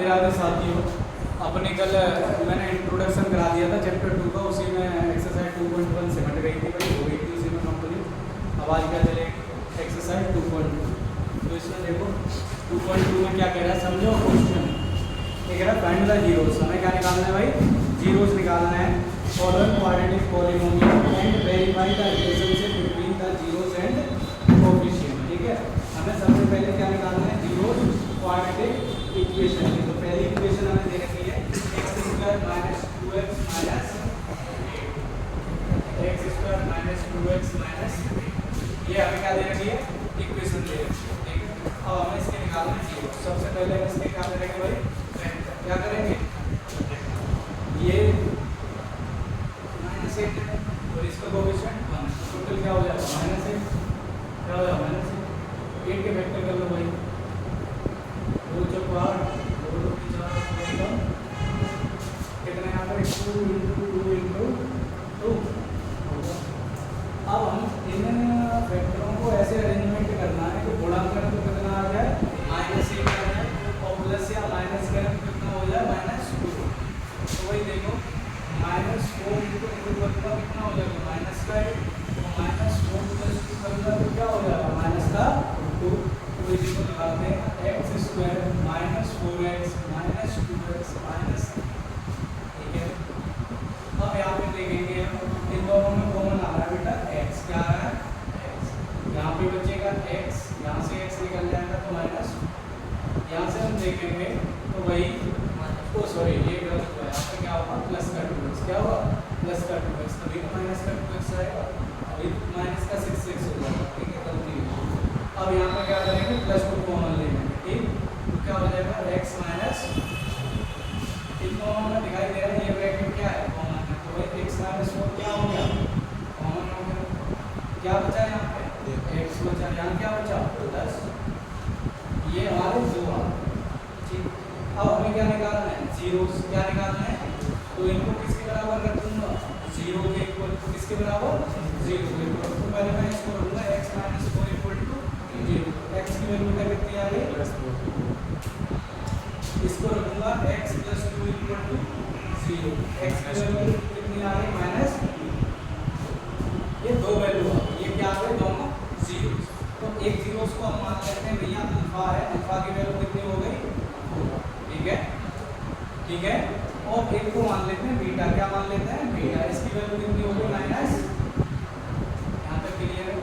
मेरा भी साथियों, अपने कल मैंने इंट्रोडक्शन करा दिया था चैप्टर 2 का, उसी में एक्सरसाइज 2.1 सिमट गई थी भाई, हो गई थी उसी में कंप्लीट। अब आज क्या चलेगी एक्सरसाइज 2.2। तो इसमें देखो 2.2 में क्या कह रहा है समझो क्वेश्चन। ये कह रहा है फाइंड द जीरोस, हमें क्या निकालना है भाई, जीरोस निकालना है। Following quadratic polynomial and verify the relationship between the zeros and coefficient. ठीक है, हमें सबसे पहले क्या निकालना है, जीरोस क्वाड्रेटिक इक्वेशन की। तो पहली इक्वेशन हमें दे रखी है x² minus 2x minus x² minus 2x minus, ये हमें क्या दे रखी है, इक्वेशन दे रखी है। ठीक है, अब हमें इसके निकालना है जीरो। सबसे पहले हम इसके क्या करेंगे भाई, क्या करेंगे, ये -1 और इसका कोएफिशिएंट 1, टोटल क्या हो जाएगा -1, क्या हो जाएगा -1, 8 के फैक्टर कर लो भाई, 2 चौक 8, 2 2 4 कितने यहाँ पर 2 × 2 होगा। अब हम इन फैक्टरों को ऐसे अरेंजमेंट करना है कि गुणा करें तो कितना आ जाए -1 आ जाए, और प्लस या माइनस करें तो कितना हो जाए -2। तो वही देखो -4 × 2 कितना हो जाएगा माइनस का 8, और -4 + 2 करूँगा तो क्या हो जाएगा -2। तो इसी को लगाते हैं x² minus 4x minus 2x minus. ठीक है, अब यहाँ पे देखेंगे इन दोनों में कॉमन आ रहा है बेटा x, क्या आ रहा है x, यहाँ पे बचेगा x, यहाँ से x निकल जाएगा तो माइनस, यहाँ से हम देखेंगे तो वही ओ सॉरी ये गलत हुआ, यहाँ पे क्या होगा प्लस का 2x, क्या होगा प्लस का 2x, तभी तो माइनस का 2x आएगा, अभी माइनस का 6x हो जाएगा। ठीक है, गलती हुई। अब यहाँ पे क्या करेंगे प्लस को कॉमन लेंगे, ठीक, तो क्या हो जाएगा x माइनस, इन दोनों में दिखाई दे रहा है ये ब्रैकेट क्या है कॉमन है, तो भाई x - 4 क्या हो गया कॉमन हो गया, क्या बचा यहाँ पे x बचा, यहाँ क्या बचा 10, ये हमारे 2 आ। ठीक, अब हमें क्या निकालना है जीरोस, क्या निकालना है, तो इनको किसके बराबर रख दूंगा 0 के इक्वल, किसके बराबर 0 के इक्वल। तो पहले मैं इसको रखूंगा x - 4 = 0, x की वैल्यू क्या कितनी आ रही है +4, इसको रखूंगा x + 2 = 0, x की वैल्यू कितनी आ रही माइनस, ये दो वैल्यू आ गई, ये क्या आ गए दोनों जीरो। तो एक जीरोस को हम मान लेते हैं भैया अल्फा है, अल्फा की वैल्यू कितनी हो गई 4, ठीक है, ठीक है, और एक को मान लेते हैं बीटा, क्या मान लेते हैं बीटा, इसकी वैल्यू कितनी हो गई माइनस, यहाँ तक क्लियर है।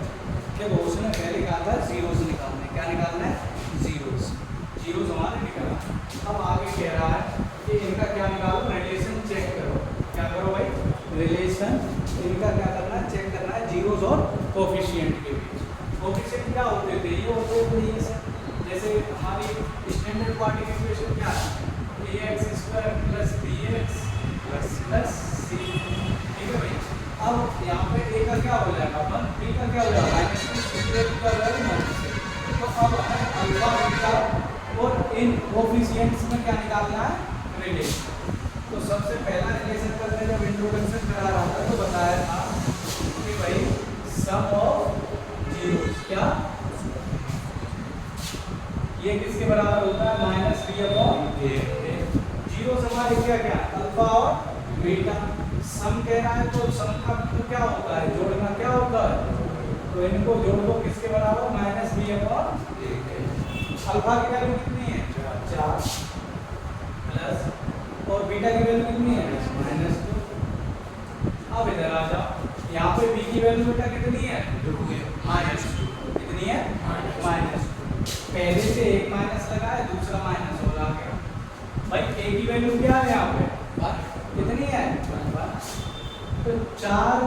देखो उसने पहले कहा था जीरोस निकालना है, क्या निकालना है जीरोस, जीरोस हमारे निकालना। अब आगे कह रहा है कि इनका क्या निकालो, रिलेशन चेक करो, क्या करो भाई रिलेशन, इनका क्या करना है चेक करना है जीरोस और कोएफिशिएंट के बीच। कोएफिशिएंट क्या होते थे, ये होते थे ये सब, जैसे हमारी स्टैंडर्ड क्वाड्रेटिक इक्वेशन क्या है ax² + bx + c। ठीक है भाई, अब यहाँ पे a का क्या हो जाएगा 1, b का क्या हो जाएगा -2, c का क्या हो जाएगा -6। तो अब हमें अल्फा बीटा और इन कोएफिशिएंट्स में क्या निकालना है रिलेशन। तो सबसे पहला रिलेशन करने जब इंट्रोडक्शन करा रहा था तो बताया था कि भाई सम ऑफ जीरोस, क्या ये किसके बराबर होता है -b/a। जीरोस हमारे क्या क्या अल्फा और बीटा, सम कह रहा है तो सम का तो क्या होता है जोड़ना, क्या होता है, तो इनको जोड़ दो किसके बराबर -b/a। अल्फा की वैल्यू कितनी है 4 प्लस, और बीटा की वैल्यू कितनी है -2। अब इधर आ जाओ, यहाँ पे b की वैल्यू बेटा कितनी है -2, कितनी है -2, पहले से एक माइनस लगा है, दूसरा माइनस हो रहा है भाई, a की वैल्यू क्या है यहाँ पे 1, कितनी है 1, तो 4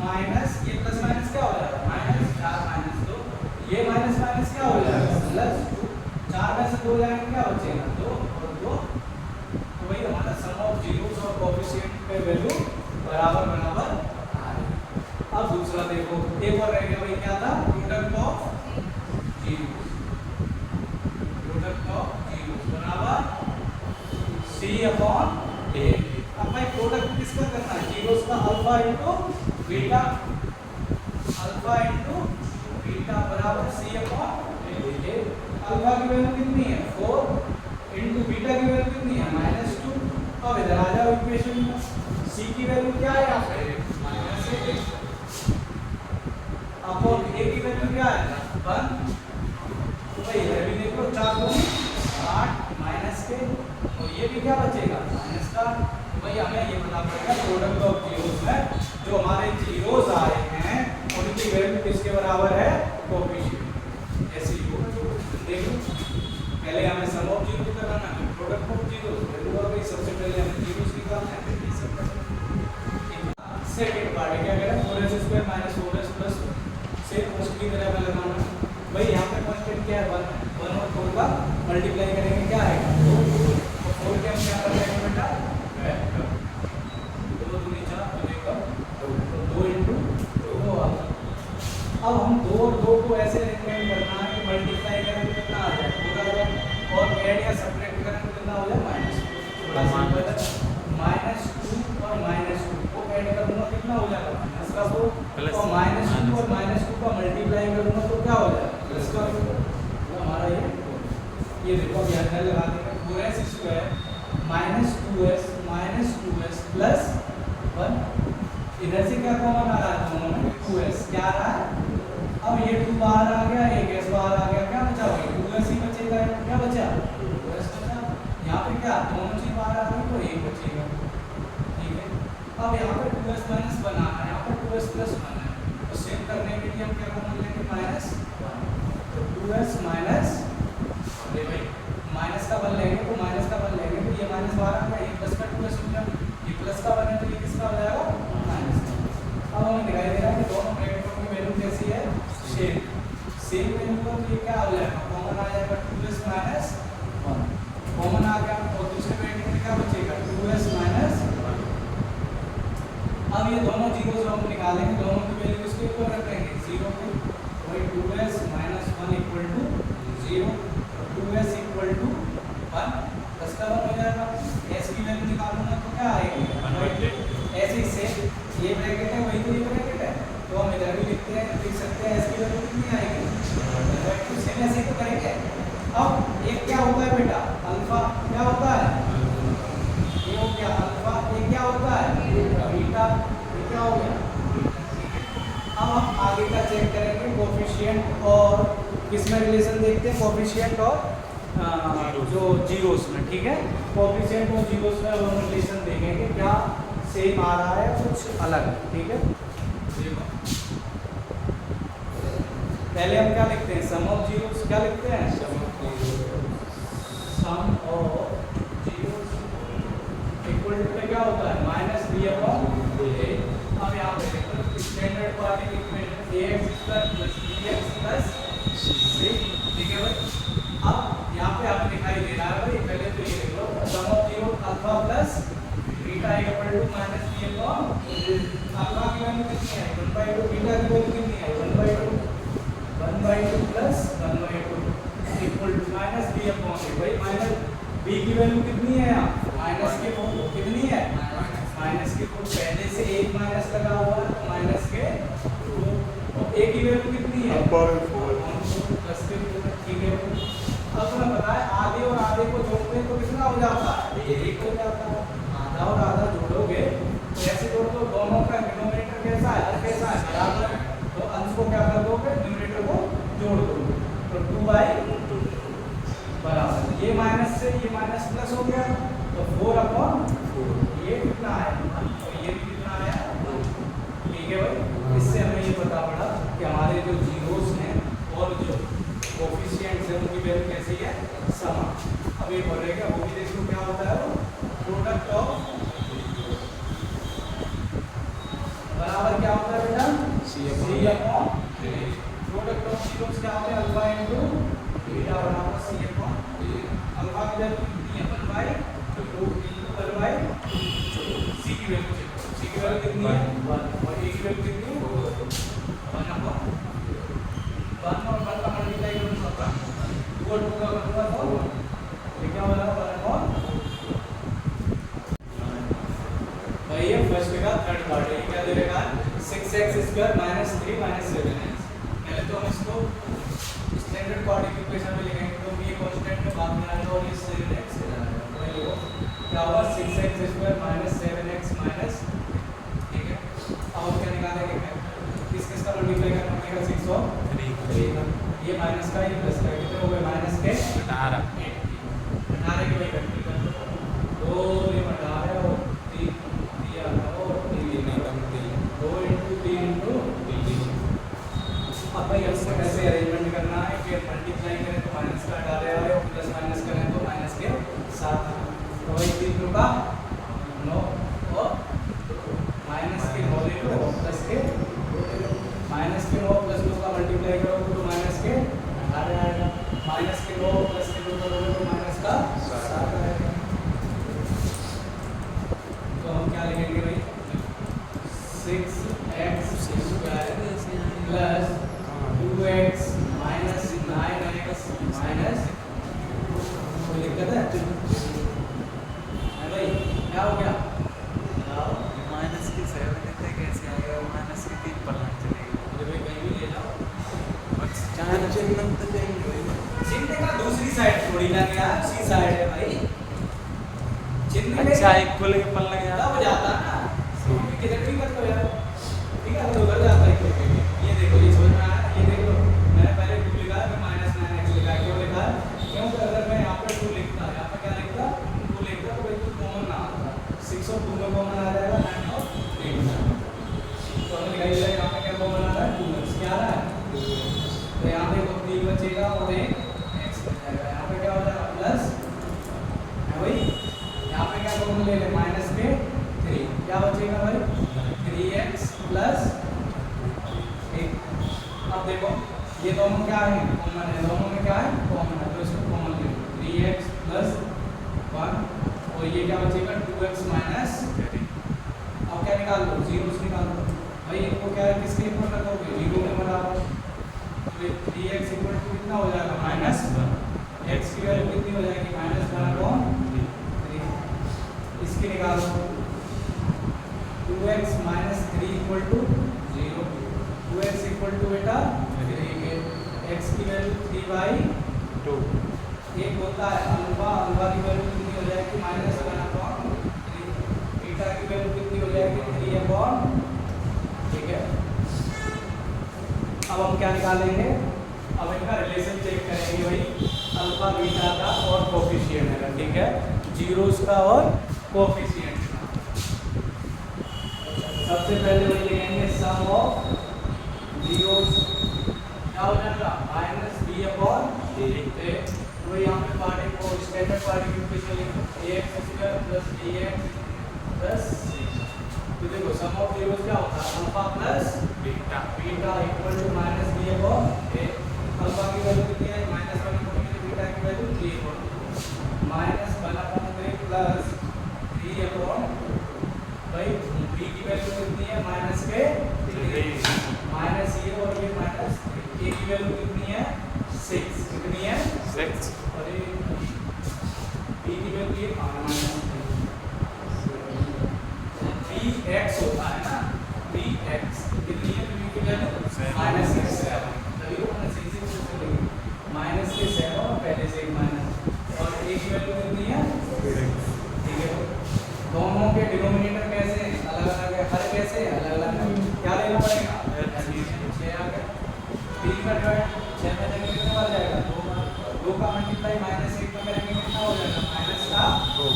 माइनस ये प्लस माइनस क्या हो जाएगा -4 - 2, ये माइनस माइनस क्या हो जाएगा +2, 4 में से 2 जाएंगे क्या बचेगा 2 और 2। तो वही हमारा सम ऑफ जीरोस और कोएफिशिएंट पे वैल्यू बराबर आ रही। अब दूसरा देखो, एक और रह गया भाई, क्या था product of zeros, product of zeros बराबर c/a। अब भाई प्रोडक्ट किसका करना है जीरोस का, alpha into beta, alpha into beta बराबर c/a। अल्फा की वैल्यू कितनी है 4 इनटू बीटा की की वैल्यू क्या है यहाँ पे -1 अपॉन a की वैल्यू क्या है 1। तो भाई ये भी देखो 4 को 8 माइनस के और ये भी क्या बचेगा माइनस का। तो भाई हमें ये पता पड़ेगा प्रोडक्ट ऑफ जीरोस में जो हमारे जीरोस आए हैं उनकी वैल्यू किसके बराबर है कोएफिशिएंट ऐसी हो। देखो पहले हमें सम ऑफ जीरोस लगाना है प्रोडक्ट ऑफ जीरोस वैल्यू आ गई। सबसे पहले हमें जीरोस निकालना है फिर ये सब करना। सेकंड पार्ट क्या कह रहा है 4s² - 4s प्लस से उसकी तरह में लगाना। भाई यहाँ पे कांस्टेंट क्या है 1 और 4 का मल्टीप्लाई करेंगे क्या आएगा 2 और 4 के हम क्या कर रहे हैं बेटा वेक्टर 2 दूनी 4 2 एकम 2 into 2 आ गया। अब हम 2 और 2 को ऐसे अरेंजमेंट करना है कि मल्टीप्लाई करें तो कितना आ जाए पूरा आ जाए और ऐड या सब्ट्रैक्ट करें तो कितना हो जाए -2 बड़ा सिंपल है। -2 और -2 को ऐड करूंगा कितना हो जाएगा माइनस का 4 और -2 और -2 का मल्टीप्लाई करूंगा तो क्या हो जाएगा प्लस का 4। तो हमारा ये देखो अब यहाँ लगा देंगे 4s² -2s प्लस 1 इधर से क्या कॉमन आ रहा है दोनों में 2s क्या आ रहा है। अब ये 2 बाहर आ गया एक s बाहर आ गया क्या बचा भाई 2s ही बचेगा क्या बचा 2s बचा। यहाँ पे क्या दोनों चीज बाहर आ गई तो एक बचेगा ठीक है। अब यहाँ पे 2s माइनस बनाना है यहाँ पे 2s प्लस 1 है तो सेव करने के लिए हम क्या कॉमन लेंगे -1 तो 2s माइनस अरे भाई माइनस का 1 लेंगे तो माइनस का 1 लेंगे तो ये माइनस बाहर आ गया ये प्लस का 2s हो गया ये प्लस का 1 है तो ये किसका हो जाएगा माइनस का। अब हमें दिखाई दे रहा है कि दोनों ब्रैकेटों की वैल्यू कैसी है सेम वैल्यू को तो ये क्या हो जाएगा कॉमन आ जाएगा 2s माइनस 1 कॉमन आ गया और दूसरे ब्रैकेट में क्या बचेगा 2s माइनस 1। अब ये दोनों जीरोस हम निकालेंगे दोनों की वैल्यू इसके ऊपर रख देंगे 0 पे वही 2s minus 1 equal to 0 2s equal to 1 10 का 1 हो जाएगा। s की वैल्यू निकालूंगा तो क्या आएगी ऐसे ही से ये ब्रैकेट है वही तो ये ब्रैकेट है तो हम इधर भी लिखते हैं लिख सकते हैं s की वैल्यू कितनी आएगी सेम ऐसे ही तो करेंगे। अब एक क्या होता है बेटा अल्फा क्या होता है ये हो गया अल्फा ये क्या होता है बीटा ये क्या हो गया। अब हम आगे का चेक करेंगे कोएफिशिएंट और किसमें रिलेशन देखते हैं कोएफिशिएंट और जो जीरोस में ठीक है। कोएफिशिएंट और जीरोस में हम रिलेशन देखेंगे क्या सेम आ रहा है कुछ अलग ठीक है। देखो पहले हम क्या लिखते हैं सम ऑफ जीरोस क्या लिखते हैं sum of zeros equal to क्या होता है -b/a। अब यहाँ पे देखो standard quadratic equation ax² + bx + c ठीक है भाई। अब यहाँ पे हमें दिखाई दे रहा है भाई पहले तो ये देख लो sum of zero alpha plus beta equal to -b/a alpha की वैल्यू कितनी है 1/2 बीटा की वैल्यू कितनी है 1/2 प्लस 1/2 इक्वल टू -b/a भाई माइनस b की वैल्यू कितनी है यहाँ माइनस के 4 कितनी है माइनस के 4 पहले से एक माइनस लगा हुआ है तो माइनस के 2 और a की वैल्यू कितनी है प्लस के 4 ठीक है। अब तुम्हें पता है आधे और आधे को जोड़ते हैं तो कितना हो जाता है ये एक हो जाता है आधा और आधा जोड़ोगे तो ऐसे जोड़ दो दोनों का डिनोमिनेटर कैसा है कैसा है बराबर तो अंश को क्या कर दोगे न्यूमरेटर को जोड़ दोगे तो 2/2 बराबर ये माइनस से ये माइनस प्लस हो गया तो 4/4 ये कितना है और ये भी कितना आया ठीक है भाई। इससे हमें ये पता पड़ा कि हमारे जो जीरोस हैं और जो कोएफिशिएंट्स हैं उनकी वैल्यू कैसी है समान। अब ये बोलेगा वो भी देखो क्या होता है प्रोडक्ट ऑफ बराबर क्या होता है बेटा c/a प्रोडक्ट ऑफ जीरोस क्या होता है अल्फा इनटू बीटा बराबर c/a अल्फा की वैल्यू कितनी है 1/2 इनटू 1/2 c की वैल्यू कितनी है 1 और a की वैल्यू कितनी है 1 और 1 का मल्टीप्लाई करूंगा 2 और 2 का करूंगा तो ये क्या हो रहा है 1 भाई ये फर्स्ट का थर्ड पार्ट है क्या दे रखा है 6x² - 3 - 7x। पहले तो हम इसको स्टैंडर्ड क्वाड्रेटिक इक्वेशन में लिखेंगे क्योंकि ये कांस्टेंट में बाद में आएगा और ये 7x क्या होगा 6x² - 7x - आएगी भाई वेक्टर कर लो, 2 लिमिट आ रहा है और 3 दिया था और 3 2 इंटू 3 इंटू 3। अब भाई इसको कैसे अरेंजमेंट करना है कि मल्टीप्लाई करें तो माइनस का डाले आ रहे हो, प्लस माइनस करें तो माइनस के साथ, तो भाई 3 का 9 और माइनस के 9 ले लो प्लस के माइनस के 9 प्लस 2 का मल्टीप्लाई करोगे तो माइनस के 18 आएगा, माइनस के 9 प्लस के 2 करोगे तो माइनस का 7 आएगा। तो हम क्या लिखेंगे भाई 6x square plus 2x minus 9x minus, कोई दिक्कत है भाई? क्या हो गया? माइनस की 7 लिखते कैसे आएगा, माइनस की 3 पढ़ना चलेगा। मुझे भाई कहीं भी ले जाओ, चाहे चिन्ह तो देंगे भाई, चिन्ह का दूसरी साइड थोड़ी ना गया, उसी साइड है भाई चिन्ह। अच्छा एक खुल के पल लग हो जाता है ना, किधर भी मत करो यार, ठीक है? तो उधर जाता है क्यों? ये देखो, ये समझ में आया? ये देख लो, मैंने पहले 2 लिखा है, फिर माइनस 9x लिखा है। क्यों लिखा है? क्योंकि अगर मैं यहाँ पे 2 लिखता, यहाँ पे क्या लिखता 2 लिखता तो भाई 2 कॉमन ना आता, 6 और 2 में कॉमन आ जाएगा 9 और 3। तो हमने लिखा है यहाँ पे क्या कॉमन आ रहा है 2x, क्या आ रहा है? तो यहाँ देखो 3 बचेगा और एक x बच जाएगा, यहाँ पे क्या हो जाएगा प्लस है भाई, यहाँ पे क्या कॉमन ले ले माइनस के 3, क्या बचेगा भाई 3x प्लस 1। अब देखो ये दोनों क्या है कॉमन है, दोनों में क्या है कॉमन है, तो इसको कॉमन ले लो 3x प्लस 1 और ये क्या बचेगा 2x माइनस 3। अब क्या निकाल लो, जीरोस निकाल लो भाई, इनको क्या है किसके इक्वल रखोगे 0 के बराबर, तो 3x इक्वल टू कितना हो जाएगा माइनस 1, x की वैल्यू कितनी हो जाएगी माइनस 1/3, इसकी निकालो 2x minus 3 equal to 0, 2x equal to बेटा 3 के x की वैल्यू 3/2, एक होता है अल्फा, अल्फा की वैल्यू कितनी हो जाएगी माइनस 1/3, बीटा की वैल्यू कितनी हो जाएगी 3/, ठीक है? अब हम क्या निकालेंगे, अब इनका रिलेशन चेक करेंगे भाई अल्फा बीटा का और कोफिशिएंट का, ठीक है? जीरोस का और कोफिशिएंट का। सबसे पहले वही लेंगे सम ऑफ जीरोस, क्या हो जाएगा माइनस b/a, तो यहाँ पे पार्ट को स्टैंडर्ड पार्टिकुलेशन लिखो ax square plus bx plus c। तो देखो सम ऑफ जीरोस क्या होता है alpha plus beta, beta equal to minus b/a, alpha की वैल्यू कितनी है माइनस 1/3, बीटा की वैल्यू 3 माइनस 1/3 प्लस 3/, भाई b की वैल्यू कितनी है माइनस के 3, माइनस ये और ये माइनस, a की वैल्यू कितनी है 6, कितनी है 6, और ये b की वैल्यू ये माइनस 3x होता है ना, 3x कितनी है b की वैल्यू माइनस 6, तभी वो मैंने 6 से लेंगे माइनस के 7 और पहले से एक माइनस, और a की वैल्यू कितनी है, ठीक है? दोनों के डिनोमिनेटर कैसे हैं अलग अलग है, हर कैसे अलग अलग है, क्या लेना पड़ेगा 6 आ गया, 3 का डिवाइड 6 में देंगे कितने बार जाएगा 2 बार, 2 का मल्टीप्लाई माइनस 1 में करेंगे कितना हो जाएगा माइनस का 2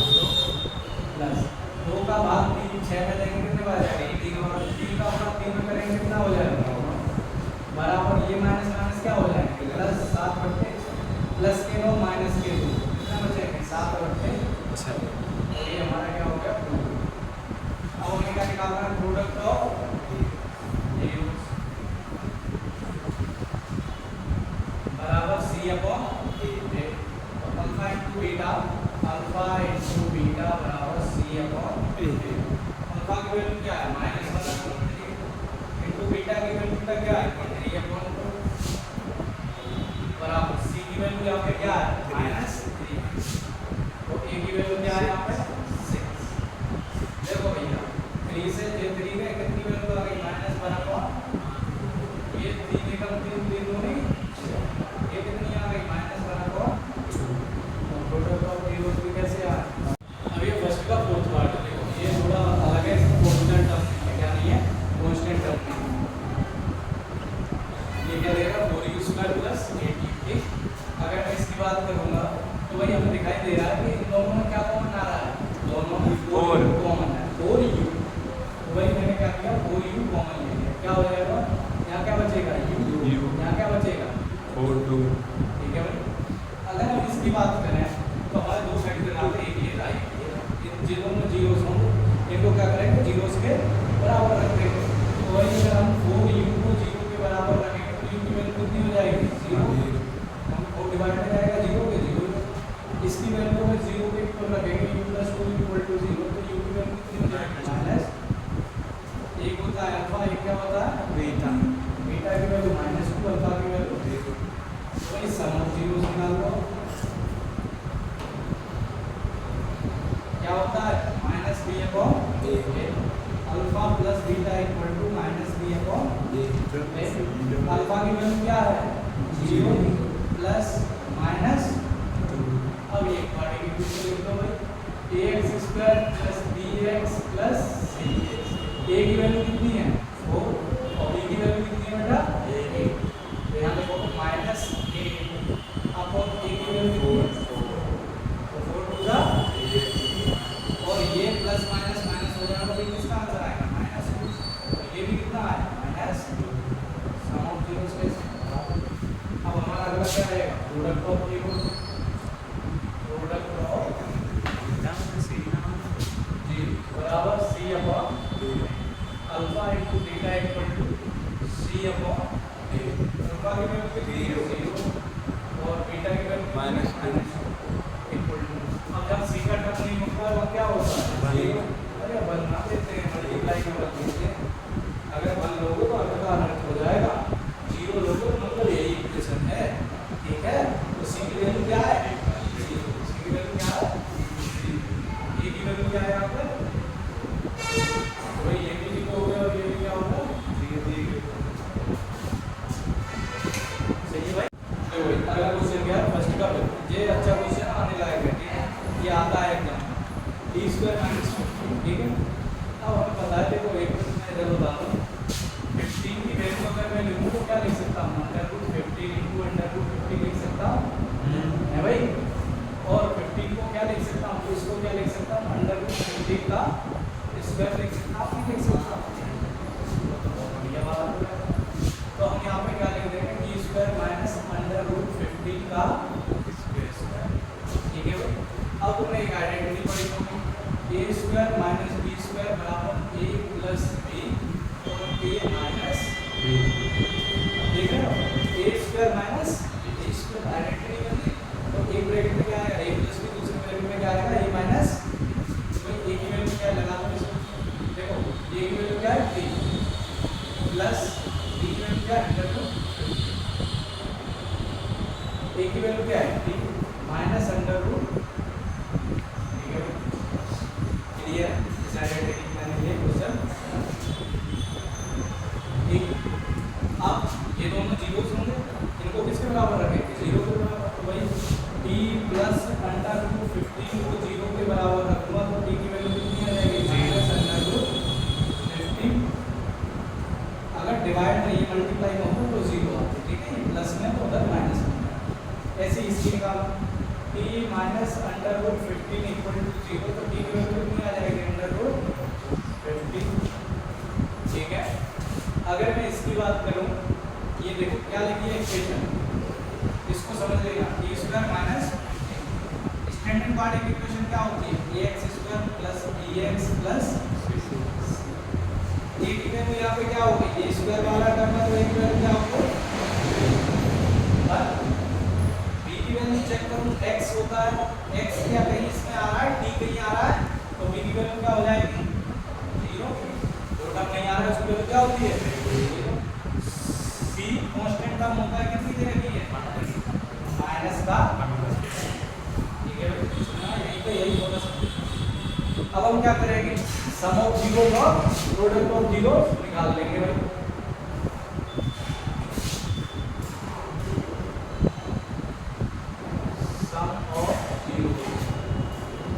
प्लस 2 का भाग 3 6 में देंगे कितने बार जाएगा 3 बार, 3 का भाग 3 में करेंगे कितना हो जाएगा बराबर, ये माइनस माइनस क्या हो जाएगा प्लस 7/, प्लस के 9 माइनस के 2 कितना बचेगा 7/, अच्छा ये हमारा क्या हो गया प्रोडक्ट। अब हमें क्या निकालना है प्रोडक्ट ऑफ जीरोस बराबर c/a, alpha into beta, alpha into beta बराबर c/a, अल्फा की वैल्यू क्या है माइनस 1/3 इनटू बीटा की वैल्यू क्या है 3/2 बराबर c की वैल्यू यहाँ पे क्या है माइनस 3, तो a की वैल्यू क्या है यहाँ पे 6। देखो भैया 3 से 3 में कितनी वैल्यू आ गई माइनस 1/, ये 3 एकम 3 3 दूनी, ये कितनी आ गई माइनस 1/, तो प्रोडक्ट ऑफ जीरोस भी कैसे आ, अब ये फर्स्ट का फोर्थ पार्ट है, देखो ये थोड़ा अलग है, इसको कांस्टेंट टर्म है, क्या नहीं है कांस्टेंट टर्म है, ये क्या देगा 4u² + 8u, ठीक? अगर मैं इसकी बात करूंगा तो भाई हमें दिखाई दे रहा है कि alpha plus beta equal to minus b upon alpha की वैल्यू क्या है 0 प्लस माइनस अब एक पार्ट की वैल्यू लिख दो भाई ax square plus bx plus cx a की वैल्यू कितनी है 4 और b की वैल्यू कितनी है बेटा 8 तो यहाँ देखो माइनस 8 अपॉन a की वैल्यू कितनी है 4 टू द और ये प्लस माइनस माइनस हो जाएगा तो किसका आंसर आएगा -2 और ये भी कितना आएगा -2 सम ऑफ जीरोस के अब हमारा अगला क्या रहेगा product of zeros product of जी बराबर c upon alpha into beta equal to c upon alpha की वैल्यू कितनी है 0 और बीटा की वैल्यू -2 इक्वल टू अब जब c का टर्म नहीं होता है वो क्या होता है अरे वन ना देते हैं मल्टीप्लाई में रख दीजिए अगर वन लोगे तो अगला अनर्थ हो जाएगा 0 लोगे तो मतलब यही इक्वेशन है ठीक है तो c की वैल्यू क्या है 0 c की वैल्यू क्या है 0 a की वैल्यू क्या है यहाँ पे वही ये भी 0 हो गया और ये भी क्या होगा 0 सही है भाई तो वही अगला क्वेश्चन क्या है फर्स्ट का ये अच्छा क्वेश्चन आने लायक है ठीक है ये आता है एकदम टी स्क्वायर माइनस 15 ठीक है अब हमें पता है देखो एक मिनट में इधर बता दूं 15 की वैल्यू अगर मैं लिखूं तो क्या लिख सकता हूं √15 इनटू √15 लिख सकता हूं है भाई और 15 को क्या लिख सकता हूं तो इसको क्या लिख सकता हूं √15 का स्क्वायर लिख सकता हूं लिख सकता हूं तो बहुत बढ़िया बात है तो हम यहां पे क्या लिख देंगे टी स्क्वायर माइनस √15 का स्क्वायर ठीक है भाई अब तुमने एक आइडेंटिटी पढ़ी होगी a square minus b square बराबर a प्लस b और a माइनस b देख रहे हो a square minus b square identity कर दी तो एक ब्रैकेट में क्या आएगा a प्लस b दूसरे ब्रैकेट में क्या आएगा a माइनस तो a की वैल्यू क्या लगा दो इसमें देखो a की वैल्यू क्या है 3 प्लस b की वैल्यू क्या है √, a की वैल्यू क्या है 3 माइनस √, क्लियर इस आइडेंटिटी मैंने ये क्वेश्चन ठीक अब ये दोनों जीरोस होंगे इनको किसके बराबर रखेंगे 0 के बराबर तो भाई t प्लस √15 को 0 के बराबर रखूंगा तो t की वैल्यू कितनी आ जाएगी -√15 अगर डिवाइड नहीं मल्टीप्लाई में हो तो 0 आता है ठीक है प्लस में तो उधर माइनस में ऐसे इसकी निकालो t माइनस √15 इक्वल टू 0 तो t की वैल्यू कितनी आ जाएगी √15 ठीक है अगर मैं इसकी बात करूं ये देखो क्या लिखी है इक्वेशन इसको समझ लेना t square minus standard part की इक्वेशन क्या होती है ax square plus bx plus a की वैल्यू यहाँ पे क्या होगी a स्क्वायर वाला टर्म है तो a की वैल्यू क्या होगी वैल्यू चेक करूं x होता है x क्या कहीं इसमें आ रहा है t कहीं आ रहा है तो b की वैल्यू क्या हो जाएगी 0 जो टर्म नहीं आ रहा है उसकी वैल्यू क्या होती है 0 c कांस्टेंट टर्म होता है कितनी जगह की है माइनस का ठीक है सुना यही पे यही होगा अब हम क्या करेंगे सम ऑफ जीरोस और प्रोडक्ट ऑफ जीरोस निकाल लेंगे भाई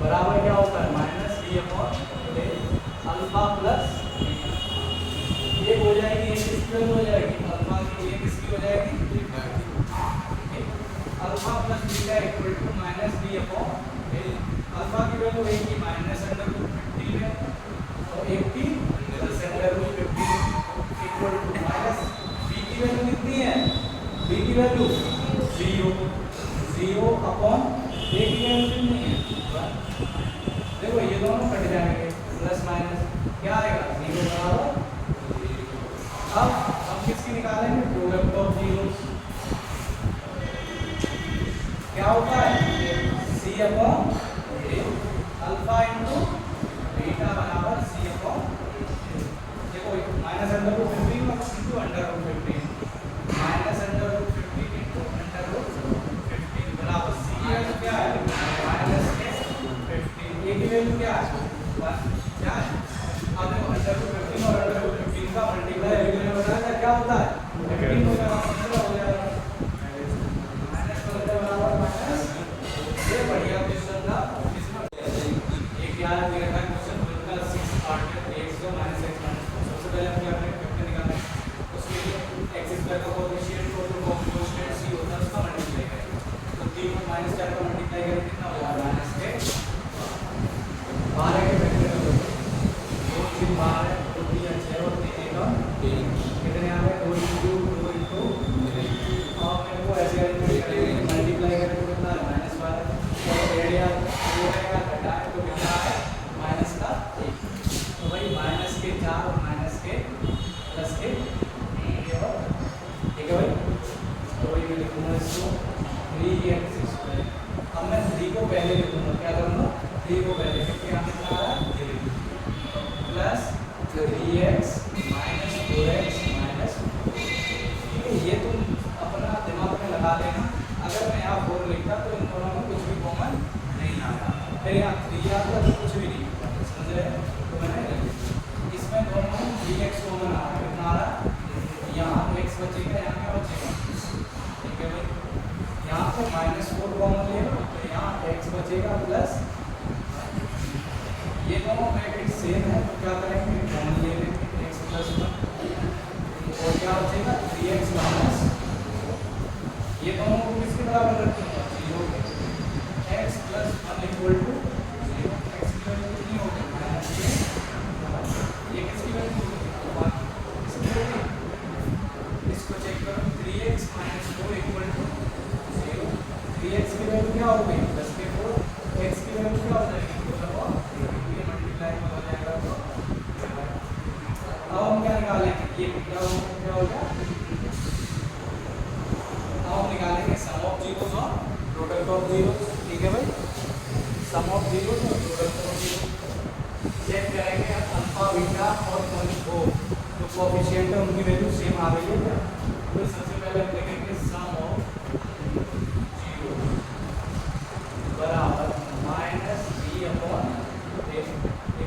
बराबर क्या होता है -b अपॉन अल्फा प्लस एक हो जाएगी एक स्क्वायर हो जाएगी अल्फा की एक किसकी हो जाएगी alpha plus beta equal to -b upon alpha की वैल्यू एक की -√15 है और एक की +√15 इक्वल टू माइनस b की वैल्यू कितनी है b की वैल्यू 0 अपॉन a की वैल्यू कितनी है 1 देखो ये दोनों कट जाएंगे प्लस माइनस क्या आएगा 0 बराबर अब हम किसकी निकालेंगे प्रोडक्ट ऑफ जीरोस क्या होता है c upon alpha into beta बराबर c अपॉन देखो माइनस √15 इनटू √15 माइनस √15 इनटू √15 बराबर c की वैल्यू क्या है -15 a की वैल्यू क्या है 1 क्या है अब देखो √15 और √15 का मल्टीप्लाई रेगुलर बनाया जाए क्या होता है 15 हो जाएगा 15 हो जाएगा माइनस बराबर माइनस। ये बढ़िया क्वेश्चन था इसमें एक याद रखा क्वेश्चन उनका 6 पार्ट है x को माइनस x माइनस सबसे पहले हम क्या करेंगे वेक्टर निकालना है उसके लिए x स्क्वायर का कोएफिशिएंट को जो कांस्टेंट c होता है उसका मल्टीप्लाई करेंगे तो 3 को -4 का मल्टीप्लाई करेंगे कितना हो जाएगा माइनस के 12 के वेक्टर का 2 3 12 2 3 6 और 3 एकम 3 कितने आ गए 2 इंटू 2 इंटू और मेरे को ऐसे मल्टीप्लाई करेंगे तो कितना है -12 और एरिया जो रहेगा घटाए तो कितना है माइनस का 1 तो भाई माइनस के 4 और माइनस के प्लस के ठीक है भाई तो भाई मैं लिखूंगा इसको 3x स्क्वायर। अब मैं 3 को पहले लिखूंगा क्या करूंगा 3 को पहले क्योंकि यहाँ कितना आ रहा है plus 3x minus 4x minus ठीक है ये तुम अपना दिमाग में लगा लेना। अगर मैं यहाँ 4 लिखता तो इन दोनों में कुछ भी कॉमन नहीं आता फिर यहाँ 3 आता तो कुछ भी नहीं समझ रहे तो मैंने इसमें दोनों में 3x कॉमन आ रहा है कितना आ रहा है यहाँ तो x बचेगा यहाँ क्या बचेगा ठीक है भाई यहाँ पे -4 कॉमन ले लो तो यहाँ x बचेगा प्लस ये दोनों ब्रैकेट सेम है तो क्या करेंगे कॉमन ले लेंगे x प्लस 1 और क्या बचेगा 3x माइनस ये दोनों को किसके बराबर रखेंगे 0 के x plus 1 equal to 0 x की वैल्यू कितनी होगी माइनस के ये किसकी वैल्यू होगी 1 इसकी वैल्यू इसको चेक करो 3x minus 4 equal to 0 3x की वैल्यू क्या हो गई प्लस के 4 x की वैल्यू क्या हो जाएगी ये मल्टीप्लाई हो जाएगा तो अब हम क्या निकालेंगे ये क्या हो गया अब हम निकालेंगे सम ऑफ जीरोस और प्रोडक्ट ऑफ जीरोस ठीक है भाई सम ऑफ जीरोस और प्रोडक्ट ऑफ जीरोस चेक करेंगे अल्फा बीटा और को जो कोएफिशिएंट है उनकी वैल्यू सेम आ रही है क्या तो सबसे पहले हम लिखेंगे सम ऑफ जीरो बराबर माइनस b अपॉन a ये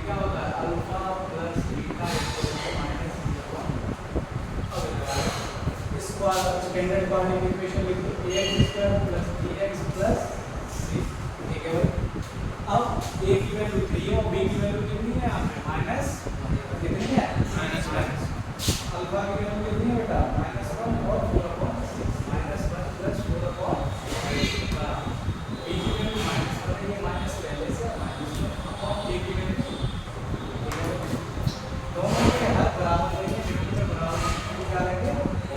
क्या होता है alpha plus beta equal to minus b upon अब इसको आप स्टैंडर्ड कोऑर्डिनेट इक्वेशन लिख दो ax square plus bx plus c ठीक है भाई अब a की वैल्यू 3 और b की वैल्यू कितनी है यहाँ पे माइनस कितनी है माइनस अल्फा की वैल्यू कितनी है बेटा -1 और 4/6 -1 प्लस 4/6 b की वैल्यू -1 है ये माइनस पहले से -1 और a की वैल्यू दोनों के हर बराबर लेंगे लिमिट में बराबर क्या लेंगे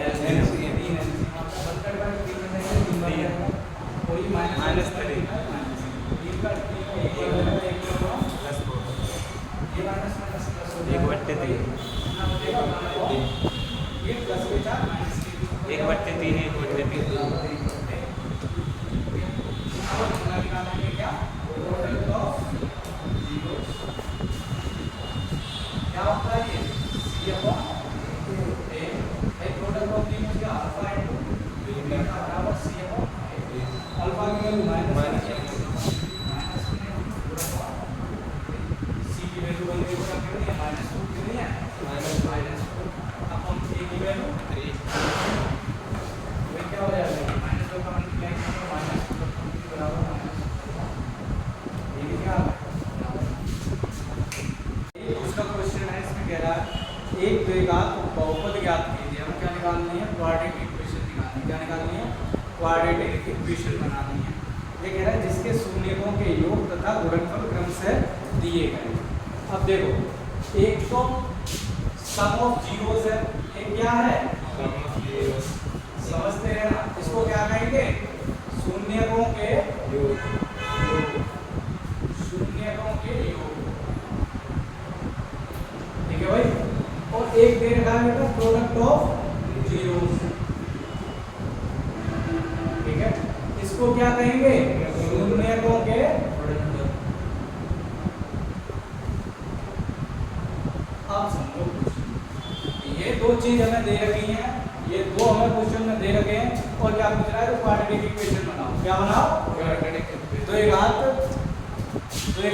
एलसीएम 3 एलसीएम आपका 1/3 में 3 बनेगा कोई -3 3 का 3 इक्वल है 1 प्लस 4 ये माइनस प्लस हो जाएगा 1/3 ये प्लस के 4 माइनस के 1/3 अब हम निकालेंगे क्या प्रोडक्ट ऑफ जीरोस क्या होता है ये c अपॉन a भाई प्रोडक्ट ऑफ जीरोस का अल्फा इनटू बीटा बराबर c अपॉन अल्फा की वैल्यू -1 c की वैल्यू बन गई क्या कितनी है -2 कितनी है -4 अपॉन a की वैल्यू 3 तो क्या हो जाएगा -2 का मल्टीप्लाई करेंगे -2 बराबर ये भी क्या ये उसका क्वेश्चन है इसमें कह रहा है एक द्विघात बहुपद ज्ञात कीजिए हम क्या निकालनी है क्वाड्रेटिक इक्वेशन निकालनी है क्या निकालनी है क्वाड्रेटिक इक्वेशन बनानी है ये कह रहा है जिसके शून्यकों के योग तथा गुणनफल क्रम से दिए गए। अब देखो एक तो सम ऑफ जीरोस है एक क्या है समझते हैं ना इसको क्या कहेंगे शून्यकों के योग शून्यकों के योग ठीक है भाई और एक दे रखा है बेटा प्रोडक्ट ऑफ जीरोस ठीक है इसको क्या कहेंगे शून्यकों के अब समझो ये दो चीज हमें दे रखी हैं ये दो हमें क्वेश्चन में दे रखे हैं और क्या पूछ रहा है तो क्वाड्रेटिक इक्वेशन बनाओ क्या बनाओ तो एक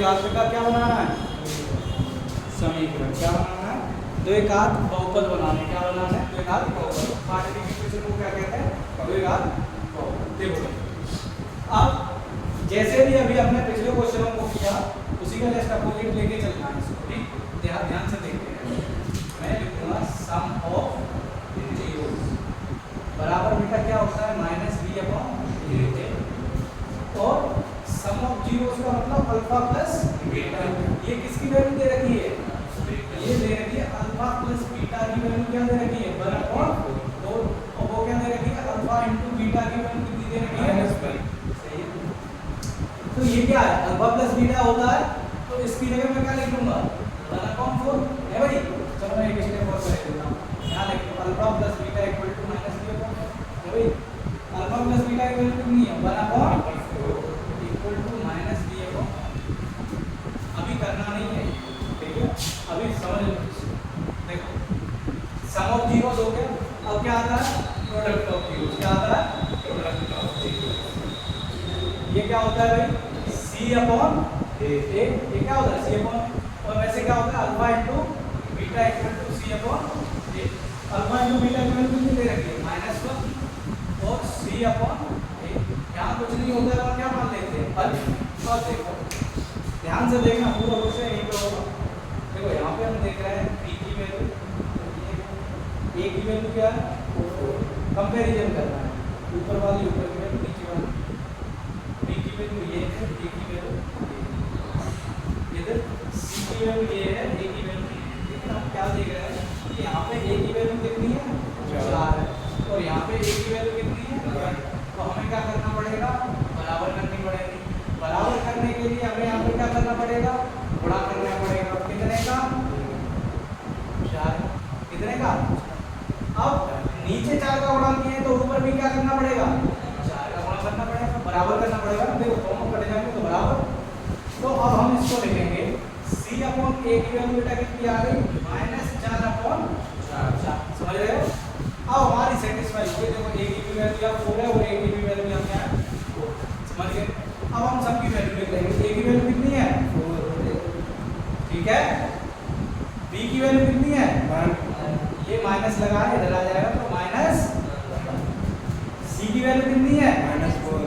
हाथ का क्या बनाना है समीकरण क्या बनाना है, द्विघात बहुपद बनाने, क्या बनाना है, द्विघात बहुपद। क्वाड्रेटिक इक्वेशन को क्या कहते हैं, द्विघात बहुपद। देखो अब जैसे भी अभी हमने पिछले क्वेश्चनों को किया उसी का जस्ट अपोजिट लेके चलना है इसको, ठीक। ध्यान से देखते हैं, मैं लिखूंगा सम ऑफ जीरोस बराबर बेटा क्या होता है माइनस बी अपॉन ए, और सम ऑफ जीरोस का मतलब अल्फा प्लस बीटा। ये किसकी वैल्यू दे रखी है, ये दे रखी है अल्फा प्लस बीटा की वैल्यू क्या दे रखी है 1 अपॉन 4, और वो क्या दे रखी है अल्फा इनटू बीटा की वैल्यू कितनी दे रखी है -1। सही है, तो ये क्या है अल्फा प्लस बीटा होता है, तो इसकी जगह मैं क्या लिख दूंगा 1 अपॉन 4 है भाई। चलो मैं एक स्टेप और कर देता हूं, यहां लिख दो alpha plus beta equal to minus b upon है भाई। अल्फा प्लस बीटा की वैल्यू कितनी है 1 upon 4 equal to minus b upon. अभी करना नहीं है, ठीक है, अभी समझ लो। देखो सम ऑफ जीरोस हो गया, अब क्या आता है प्रोडक्ट ऑफ जीरोस। क्या आता है प्रोडक्ट ऑफ जीरोस। ये क्या होता है भाई सी अपॉन ए, ये क्या होता है सी अपॉन, और वैसे क्या होता है alpha into beta equal to c upon a. Alpha into beta की वैल्यू कितनी दे रखी है -1 और सी अपॉन ए। यहां कुछ नहीं होता है और क्या मान लेते हैं अब देखो ध्यान से देखना पूरा क्वेश्चन यही पे होगा। देखो यहाँ पे हम देख रहे हैं बी की वैल्यू, ए की वैल्यू क्या है, कंपैरिजन करना है, ऊपर वाली ऊपर की वैल्यू नीचे वाली, बी की वैल्यू ये है, ए की वैल्यू इधर, सी की वैल्यू ये है, ए की वैल्यू। लेकिन हम क्या देख रहे हैं कि यहाँ पे ए की वैल्यू कितनी है 4 है, और यहाँ पे ए की वैल्यू कितनी है 1। तो हमें क्या करना पड़ेगा बराबर करनी पड़ेगी। बराबर करने के लिए हमें यहाँ पे क्या करना पड़ेगा गुणा करना पड़ेगा, कितने का 4, कितने का। अब नीचे 4 का गुणा किए तो ऊपर भी क्या करना पड़ेगा 4 का गुणा करना पड़ेगा, बराबर करना पड़ेगा। देखो दोनों कट जाएंगे तो बराबर। तो अब हम इसको लिखेंगे सी अपॉन ए की वैल्यू बेटा कितनी आ गई -4 अपॉन 4। समझ रहे हो। अब हमारी सेटिस्फाई हुई, देखो ए की वैल्यू क्या 4 है और ए की वैल्यू क्या है 4। समझ गए। अब हम सबकी वैल्यू लिख लेंगे, ए की वैल्यू कितनी है 4, ठीक है, बी की वैल्यू कितनी है 1, ये माइनस लगा है इधर आ जाएगा तो -1, सी की वैल्यू कितनी है -4।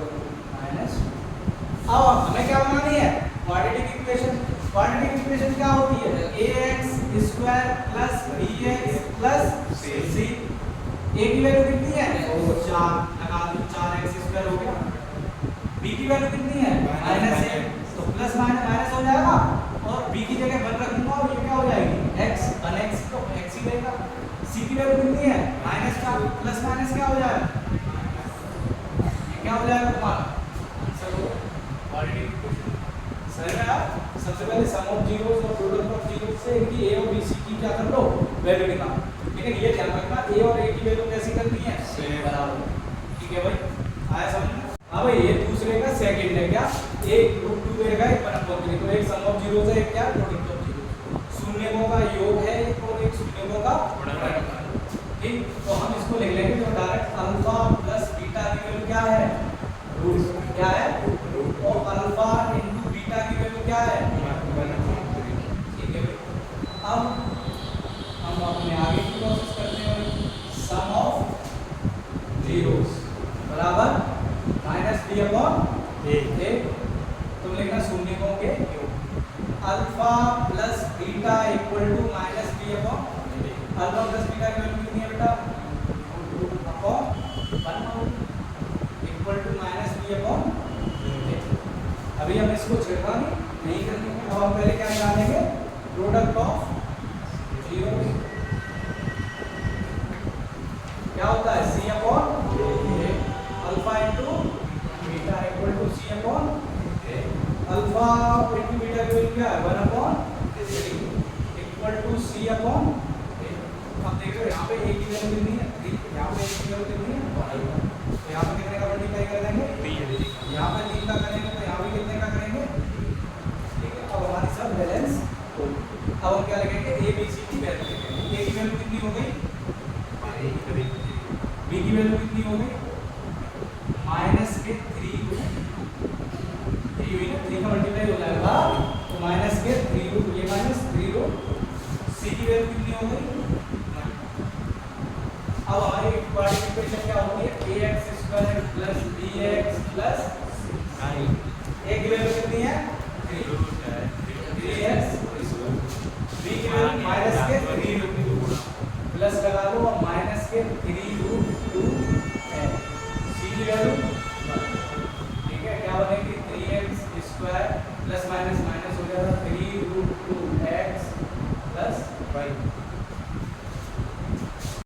अब हमें क्या बनानी है क्वाड्रेटिक इक्वेशन। क्वाड्रेटिक इक्वेशन क्या होती है ax square plus bx plus c। ए की वैल्यू कितनी है 4 लगा दो, 4x स्क्वायर हो गया। b की वैल्यू कितनी है -1, तो प्लस माइनस हो जाएगा, और b की जगह 1 रखूंगा और ये क्या हो जाएगी x 1x तो x ही रहेगा। c की वैल्यू कितनी है -4, प्लस माइनस क्या हो जाएगा, ये क्या हो जाएगा तुम्हारा आंसर हो क्वाड्रेटिक इक्वेशन। सही है। सबसे पहले सम ऑफ जीरोस और प्रोडक्ट ऑफ जीरोस से इनकी a और b c की क्या कर लो वैल्यू निकालो। लेकिन ये ध्यान रखना a और a की वैल्यू कैसी करनी है बराबर, ठीक है भाई, आया समझ में। हाँ भाई ये दूसरे का सेकंड है, क्या एक √2 दे रखा है 1/3, तो एक सम ऑफ जीरोस है, एक क्या प्रोडक्ट ऑफ जीरोस, शून्यकों का योग है एक और एक शून्यकों का प्रोडक्ट। ठीक, तो हम इसको लिख लेंगे तो डायरेक्ट अल्फा प्लस बीटा की वैल्यू क्या है क्या है, और अल्फा इनटू बीटा की वैल्यू क्या है 1/3। ठीक है भाई, अब हम अपने आगे की प्रोसेस करते हैं। सम ऑफ जीरोस बराबर -b अपॉन a, तुम लिखना शून्यकों के योग, alpha plus beta equal to -b upon alpha plus beta की वैल्यू कितनी है बेटा upon 1 equal to -b upon a। अभी हम इसको छेड़खानी नहीं करनी है, अब हम पहले क्या निकालेंगे प्रोडक्ट ऑफ जीरोस। क्या होता है c upon a, alpha into beta equal to c upon a। Alpha into beta की वैल्यू क्या है 1/3 equal to c upon a। अब देखो यहाँ पे a की वैल्यू कितनी है 3, यहाँ पे a की वैल्यू कितनी है 1, तो यहाँ पे कितने का मल्टीप्लाई कर देंगे 3, यहाँ पे 3 का करेंगे तो यहाँ भी कितने का करेंगे, ठीक है। अब हमारी सब बैलेंस हो। अब हम क्या लिखेंगे a b c की वैल्यू लिखेंगे। a की वैल्यू कितनी हो गई 3, b की वैल्यू कितनी हो गई -3 हुई ना, 3 का मल्टीप्लाई हो जाएगा तो -3 रो, ये -3 रो ax square plus bx plus a की वैल्यू कितनी है 3x b की वैल्यू माइनस के 3 प्लस लगा लो और माइनस के 3√2 है c की वैल्यू ठीक है क्या बनेगी 3x स्क्वायर प्लस माइनस